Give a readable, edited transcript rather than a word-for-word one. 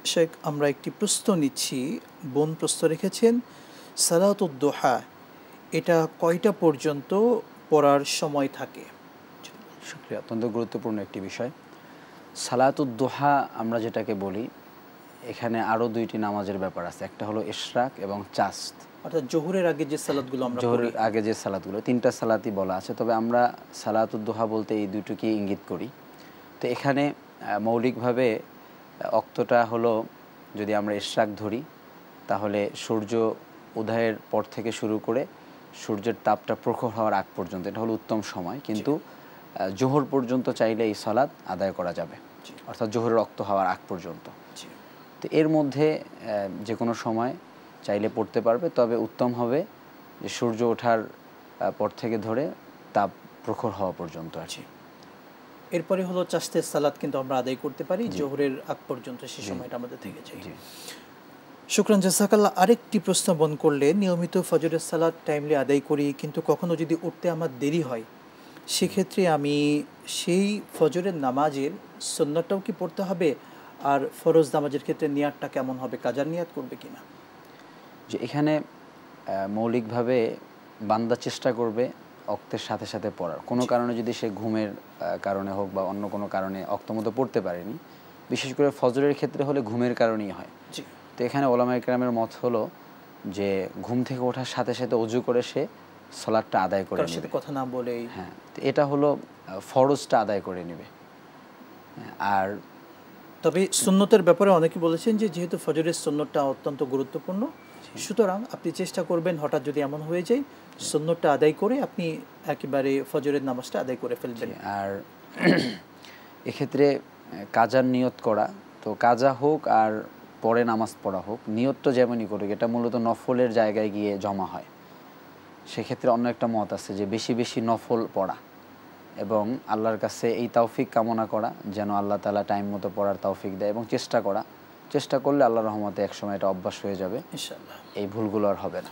শেখ আমরা একটি প্রশ্ন নিচ্ছি। বোন প্রশ্ন রেখেছেন, সালাতুদ দোহা এটা কয়টা পর্যন্ত পড়ার সময় থাকে? শুকরিয়া, অত্যন্ত গুরুত্বপূর্ণ একটি বিষয়। সালাতুদ দোহা আমরা যেটাকে বলি, এখানে আরও দুইটি নামাজের ব্যাপার আছে। একটা হলো ইশরাক এবং চাস্ত, অর্থাৎ জোহরের আগে যে সালাতগুলো আমরা পড়ি। জোহরের আগে যে সালাতগুলো, তিনটা সালাতই বলা আছে, তবে আমরা সালাতুদ দোহা বলতে এই দুটোকেই ইঙ্গিত করি। তো এখানে মৌলিকভাবে অক্তটা হলো, যদি আমরা ইশরাক ধরি তাহলে সূর্য উদয়ের পর থেকে শুরু করে সূর্যের তাপটা প্রখর হওয়ার আগ পর্যন্ত, এটা হলো উত্তম সময়। কিন্তু জোহর পর্যন্ত চাইলে এই সালাত আদায় করা যাবে, অর্থাৎ জোহরের রক্ত হওয়ার আগ পর্যন্ত। তো এর মধ্যে যে কোনো সময় চাইলে পড়তে পারবে, তবে উত্তম হবে যে সূর্য ওঠার পর থেকে ধরে তাপ প্রখর হওয়া পর্যন্ত আছে। এরপরে হলো চাস্তের সালাত, কিন্তু আমরা আদায় করতে পারি জোহরের আগ পর্যন্ত, সেই সময়টা আমাদের থেকে যায়। শুকরান, জাযাকাল্লাহ। আরেকটি প্রশ্ন বন করলে, নিয়মিত ফজরের সালাত টাইমলি আদায় করি, কিন্তু কখনো যদি উঠতে আমার দেরি হয়, সেক্ষেত্রে আমি সেই ফজরের নামাজের সুন্নতটাও কি পড়তে হবে? আর ফরজ নামাজের ক্ষেত্রে নিয়াতটা কেমন হবে? কাজার নিয়াত করবে কিনা? যে এখানে মৌলিকভাবে বান্দা চেষ্টা করবে অক্তের সাথে সাথে পড়ার। কোনো কারণে যদি সে ঘুমের কারণে হোক বা অন্য কোনো কারণে অক্তমতো পড়তে পারেনি, বিশেষ করে ফজরের ক্ষেত্রে হলে ঘুমের কারণেই হয়। তো এখানে ওলামায়ে কেরামের মত হলো যে ঘুম থেকে ওঠার সাথে সাথে ওযু করে সে সালাতটা আদায় করে নেবে, সাথে কথা না বলেই। হ্যাঁ, তো এটা হলো ফরজটা আদায় করে নেবে। আর তবে সুন্নতের ব্যাপারে অনেকে বলেছেন যে যেহেতু ফজরের সুন্নতটা অত্যন্ত গুরুত্বপূর্ণ, সুতরাং আপনি চেষ্টা করবেন হঠাৎ যদি এমন হয়ে যায়, সুন্নতটা আদায় করে আপনি একেবারে ফজরের নামাজটা আদায় করে ফেলবেন। আর এক্ষেত্রে কাজার নিয়ত করা, তো কাজা হোক আর পরে নামাজ পড়া হোক, নিয়তটা যেমনই করুক, এটা মূলত নফলের জায়গায় গিয়ে জমা হয়। সেক্ষেত্রে অন্য একটা মত আছে যে বেশি বেশি নফল পড়া এবং আল্লাহর কাছে এই তৌফিক কামনা করা যেন আল্লাহ তাআলা টাইম মতো পড়ার তৌফিক দেয়, এবং চেষ্টা করলে আল্লাহর রহমতে একসময় এটা অভ্যাস হয়ে যাবে, ইনশাআল্লাহ এই ভুলগুলো আর হবে না।